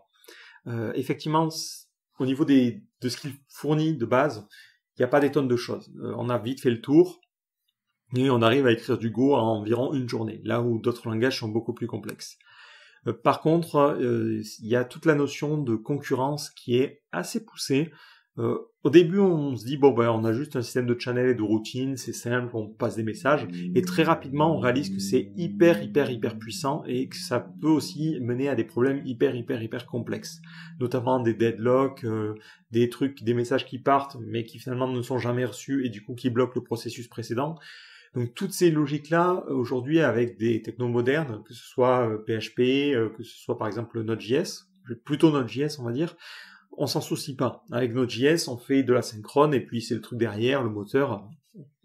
Speaker 1: Effectivement au niveau de ce qu'il fournit de base, il n'y a pas des tonnes de choses. On a vite fait le tour. Et on arrive à écrire du Go en environ une journée, là où d'autres langages sont beaucoup plus complexes. Par contre, il y a toute la notion de concurrence qui est assez poussée. Au début, on se dit, on a juste un système de channel et de routine, c'est simple, on passe des messages, et très rapidement, on réalise que c'est hyper puissant, et que ça peut aussi mener à des problèmes hyper complexes. Notamment des deadlocks, des messages qui partent, mais qui finalement ne sont jamais reçus, et du coup qui bloquent le processus précédent. Donc toutes ces logiques-là, aujourd'hui, avec des technos modernes, que ce soit PHP, que ce soit par exemple Node.js, plutôt Node.js on va dire, on s'en soucie pas. Avec Node.js, on fait de la synchrone, et puis c'est le truc derrière, le moteur,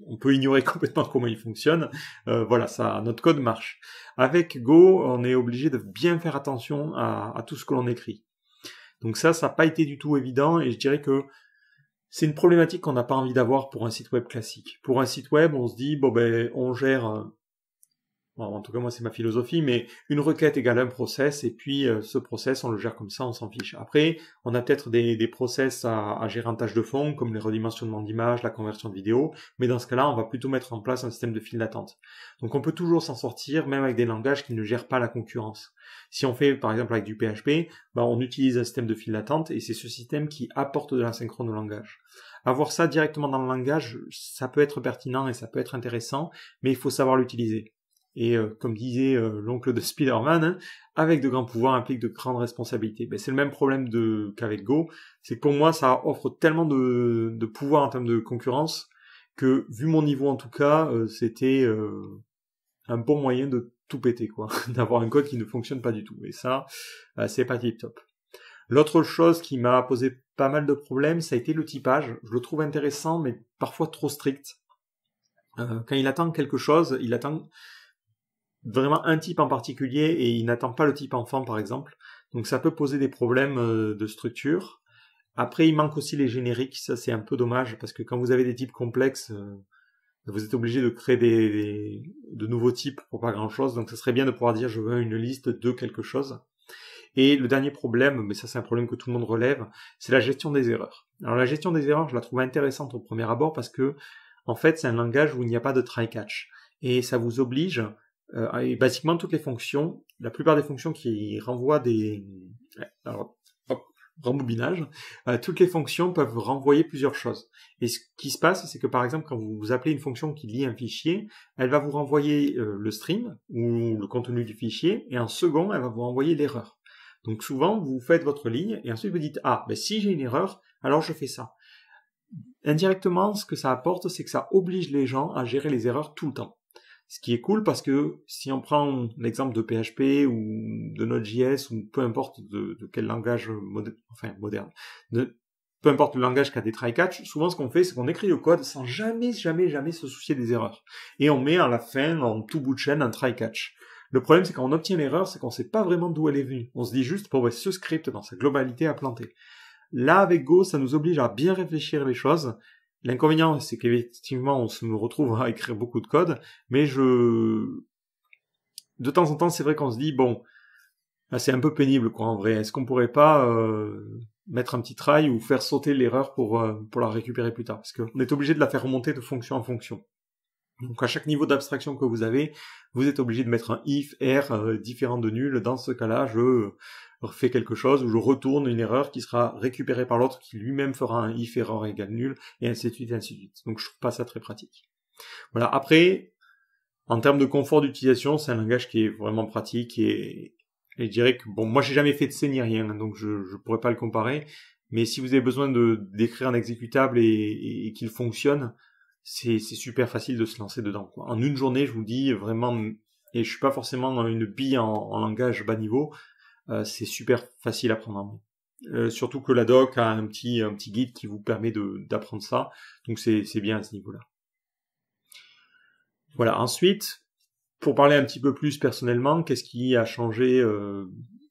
Speaker 1: on peut ignorer complètement comment il fonctionne. Voilà, ça, notre code marche. Avec Go, on est obligé de bien faire attention à tout ce que l'on écrit. Donc ça n'a pas été du tout évident, et je dirais que c'est une problématique qu'on n'a pas envie d'avoir pour un site web classique. Pour un site web, on se dit, on gère, en tout cas moi c'est ma philosophie, mais une requête égale un process, et puis ce process on le gère comme ça, on s'en fiche. Après, on a peut-être des process à gérer en tâche de fond, comme les redimensionnements d'images, la conversion de vidéo, mais dans ce cas-là, on va plutôt mettre en place un système de file d'attente. Donc on peut toujours s'en sortir, même avec des langages qui ne gèrent pas la concurrence. Si on fait par exemple avec du PHP, on utilise un système de file d'attente, et c'est ce système qui apporte de la synchrone au langage. Avoir ça directement dans le langage, ça peut être pertinent et ça peut être intéressant, mais il faut savoir l'utiliser. Et comme disait l'oncle de Spider-Man, avec de grands pouvoirs implique de grandes responsabilités. C'est le même problème qu'avec Go, c'est que pour moi ça offre tellement de pouvoir en termes de concurrence, que vu mon niveau en tout cas, c'était un bon moyen de tout péter, quoi, d'avoir un code qui ne fonctionne pas du tout. Et ça, c'est pas tip top. L'autre chose qui m'a posé pas mal de problèmes, ça a été le typage. Je le trouve intéressant, mais parfois trop strict. Quand il attend quelque chose, il attend vraiment un type en particulier et il n'attend pas le type enfant par exemple. Donc ça peut poser des problèmes de structure. Après il manque aussi les génériques, ça c'est un peu dommage parce que quand vous avez des types complexes, vous êtes obligé de créer de nouveaux types pour pas grand chose. Donc ça serait bien de pouvoir dire je veux une liste de quelque chose. Et le dernier problème, mais ça c'est un problème que tout le monde relève, c'est la gestion des erreurs. Alors la gestion des erreurs, je la trouve intéressante au premier abord parce que en fait c'est un langage où il n'y a pas de try-catch. Et ça vous oblige et basiquement toutes les fonctions, la plupart des fonctions qui renvoient rembobinage, toutes les fonctions peuvent renvoyer plusieurs choses. Et ce qui se passe, c'est que par exemple, quand vous appelez une fonction qui lit un fichier, elle va vous renvoyer le stream ou le contenu du fichier, et en second, elle va vous renvoyer l'erreur. Donc souvent, vous faites votre ligne, et ensuite vous dites, si j'ai une erreur, alors je fais ça. Indirectement, ce que ça apporte, c'est que ça oblige les gens à gérer les erreurs tout le temps. Ce qui est cool parce que si on prend l'exemple de PHP ou de Node.js ou peu importe de quel langage moderne, peu importe le langage qui a des try-catch, souvent ce qu'on fait c'est qu'on écrit le code sans jamais se soucier des erreurs. Et on met à la fin, en tout bout de chaîne, un try-catch. Le problème c'est quand on obtient l'erreur, c'est qu'on sait pas vraiment d'où elle est venue. On se dit juste, ce script dans sa globalité a planté. Là avec Go, ça nous oblige à bien réfléchir les choses. L'inconvénient, c'est qu'effectivement, on se retrouve à écrire beaucoup de code, mais de temps en temps, c'est vrai qu'on se dit, c'est un peu pénible, quoi, en vrai. Est-ce qu'on pourrait pas mettre un petit try ou faire sauter l'erreur pour la récupérer plus tard? Parce qu'on est obligé de la faire remonter de fonction en fonction. Donc à chaque niveau d'abstraction que vous avez, vous êtes obligé de mettre un if, r différent de nul. Dans ce cas-là, je refais quelque chose où je retourne une erreur qui sera récupérée par l'autre, qui lui-même fera un if erreur égale nul, et ainsi de suite, et ainsi de suite. Donc je trouve pas ça très pratique. Voilà. Après, en termes de confort d'utilisation, c'est un langage qui est vraiment pratique et je dirais que, bon, moi j'ai jamais fait de C ni rien, donc je pourrais pas le comparer, mais si vous avez besoin d'écrire un exécutable et qu'il fonctionne, c'est super facile de se lancer dedans, quoi. En une journée, je vous dis vraiment, et je suis pas forcément une bille en langage bas niveau, c'est super facile à prendre en main. Surtout que la doc a un petit guide qui vous permet d'apprendre ça, donc c'est bien à ce niveau-là. Voilà. Ensuite, pour parler un petit peu plus personnellement, qu'est-ce qui a changé,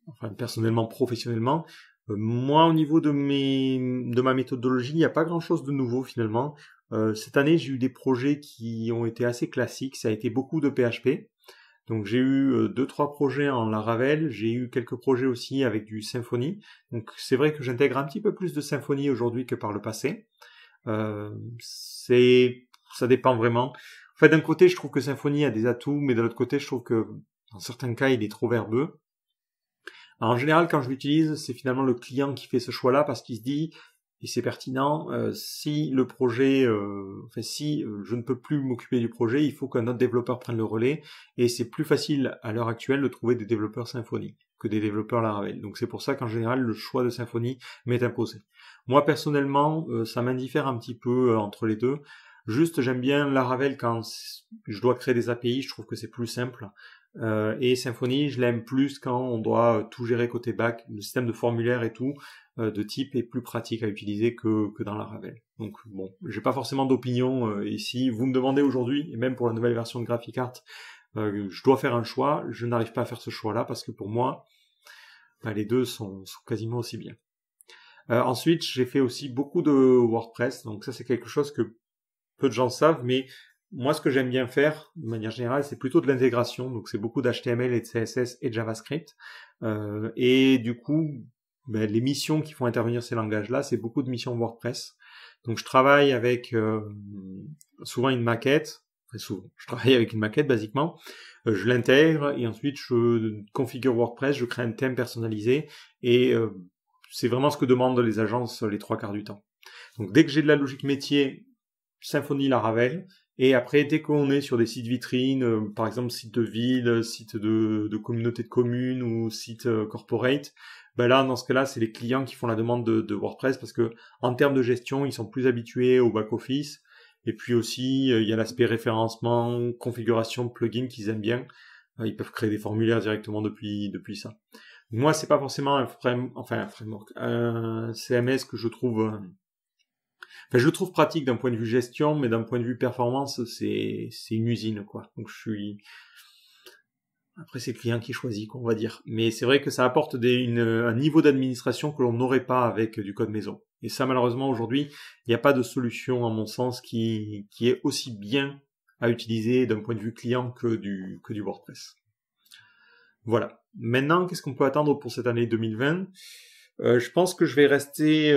Speaker 1: enfin personnellement, professionnellement, moi au niveau de ma méthodologie, il n'y a pas grand-chose de nouveau finalement. Cette année, j'ai eu des projets qui ont été assez classiques. Ça a été beaucoup de PHP. Donc j'ai eu 2-3 projets en Laravel. J'ai eu quelques projets aussi avec du Symfony. Donc c'est vrai que j'intègre un petit peu plus de Symfony aujourd'hui que par le passé. Ça dépend vraiment. En fait, d'un côté, je trouve que Symfony a des atouts, mais de l'autre côté, je trouve que dans certains cas, il est trop verbeux. Alors, en général, quand je l'utilise, c'est finalement le client qui fait ce choix-là parce qu'il se dit, et c'est pertinent, si le projet, si je ne peux plus m'occuper du projet, il faut qu'un autre développeur prenne le relais, et c'est plus facile à l'heure actuelle de trouver des développeurs Symfony que des développeurs Laravel. Donc c'est pour ça qu'en général, le choix de Symfony m'est imposé. Moi, personnellement, ça m'indiffère un petit peu entre les deux. Juste, j'aime bien Laravel quand je dois créer des API, je trouve que c'est plus simple. Et Symfony, je l'aime plus quand on doit tout gérer côté back. Le système de formulaire et tout, de type est plus pratique à utiliser que dans Laravel. Donc bon, j'ai pas forcément d'opinion ici. Vous me demandez aujourd'hui, et même pour la nouvelle version de GraphicArt, je dois faire un choix. Je n'arrive pas à faire ce choix-là parce que pour moi, les deux sont quasiment aussi bien. Ensuite, j'ai fait aussi beaucoup de WordPress. Donc ça, c'est quelque chose que peu de gens savent, mais moi, ce que j'aime bien faire, de manière générale, c'est plutôt de l'intégration. Donc, c'est beaucoup d'HTML et de CSS et de JavaScript. Et du coup, les missions qui font intervenir ces langages-là, c'est beaucoup de missions WordPress. Donc, je travaille avec souvent une maquette. Très souvent, je travaille avec une maquette, basiquement. Je l'intègre et ensuite, je configure WordPress, je crée un thème personnalisé. Et c'est vraiment ce que demandent les agences les 3/4 du temps. Donc, dès que j'ai de la logique métier, Symfony, Laravel, et après dès qu'on est sur des sites vitrines, par exemple sites de ville, sites de communautés de communes ou sites corporate, là dans ce cas-là c'est les clients qui font la demande de WordPress parce que en termes de gestion ils sont plus habitués au back office et puis aussi il y a l'aspect référencement, configuration, plugin qu'ils aiment bien, ils peuvent créer des formulaires directement depuis ça. Moi c'est pas forcément un framework, un CMS que je trouve je le trouve pratique d'un point de vue gestion, mais d'un point de vue performance, c'est une usine, quoi. Donc après c'est le client qui choisit, quoi, on va dire. Mais c'est vrai que ça apporte un niveau d'administration que l'on n'aurait pas avec du code maison. Et ça, malheureusement, aujourd'hui, il n'y a pas de solution, à mon sens, qui est aussi bien à utiliser d'un point de vue client que du WordPress. Voilà. Maintenant, qu'est-ce qu'on peut attendre pour cette année 2020 ? Je pense que je vais rester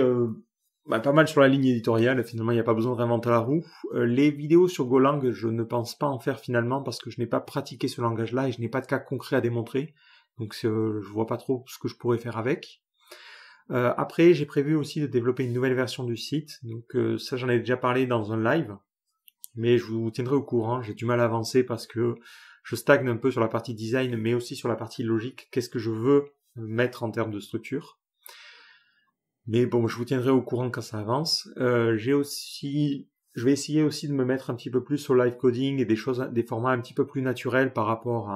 Speaker 1: pas mal sur la ligne éditoriale. Finalement, il n'y a pas besoin de réinventer la roue. Les vidéos sur Golang, je ne pense pas en faire finalement parce que je n'ai pas pratiqué ce langage-là et je n'ai pas de cas concret à démontrer. Donc je vois pas trop ce que je pourrais faire avec. Après, j'ai prévu aussi de développer une nouvelle version du site. Donc ça, j'en ai déjà parlé dans un live. Mais je vous tiendrai au courant. J'ai du mal à avancer parce que je stagne un peu sur la partie design, mais aussi sur la partie logique. Qu'est-ce que je veux mettre en termes de structure ? Mais bon, je vous tiendrai au courant quand ça avance. Je vais essayer aussi de me mettre un petit peu plus sur live coding et des formats un petit peu plus naturels par rapport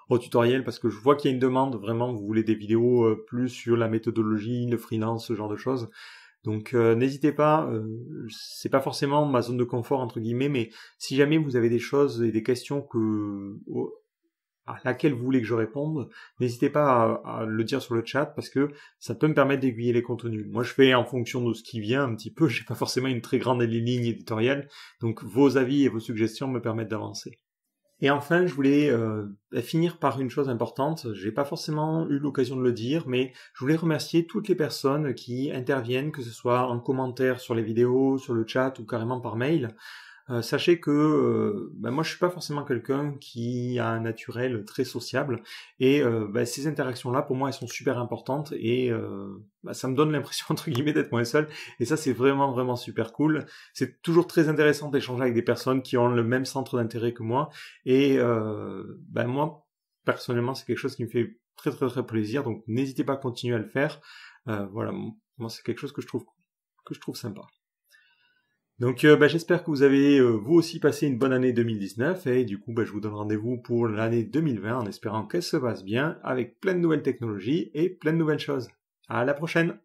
Speaker 1: au tutoriel, parce que je vois qu'il y a une demande, vraiment, vous voulez des vidéos plus sur la méthodologie, le freelance, ce genre de choses. Donc n'hésitez pas, c'est pas forcément ma zone de confort entre guillemets, mais si jamais vous avez des choses et des questions à laquelle vous voulez que je réponde, n'hésitez pas à le dire sur le chat parce que ça peut me permettre d'aiguiller les contenus. Moi, je fais en fonction de ce qui vient un petit peu, j'ai pas forcément une très grande ligne éditoriale, donc vos avis et vos suggestions me permettent d'avancer. Et enfin, je voulais finir par une chose importante, j'ai pas forcément eu l'occasion de le dire, mais je voulais remercier toutes les personnes qui interviennent, que ce soit en commentaire sur les vidéos, sur le chat ou carrément par mail. Sachez que moi je suis pas forcément quelqu'un qui a un naturel très sociable et ces interactions-là pour moi elles sont super importantes et ça me donne l'impression entre guillemets d'être moins seul et ça c'est vraiment vraiment super cool. C'est toujours très intéressant d'échanger avec des personnes qui ont le même centre d'intérêt que moi et moi personnellement c'est quelque chose qui me fait très très très plaisir, donc n'hésitez pas à continuer à le faire. Voilà, moi c'est quelque chose que je trouve sympa. Donc j'espère que vous avez vous aussi passé une bonne année 2019 et du coup je vous donne rendez-vous pour l'année 2020 en espérant qu'elle se passe bien avec plein de nouvelles technologies et plein de nouvelles choses. À la prochaine!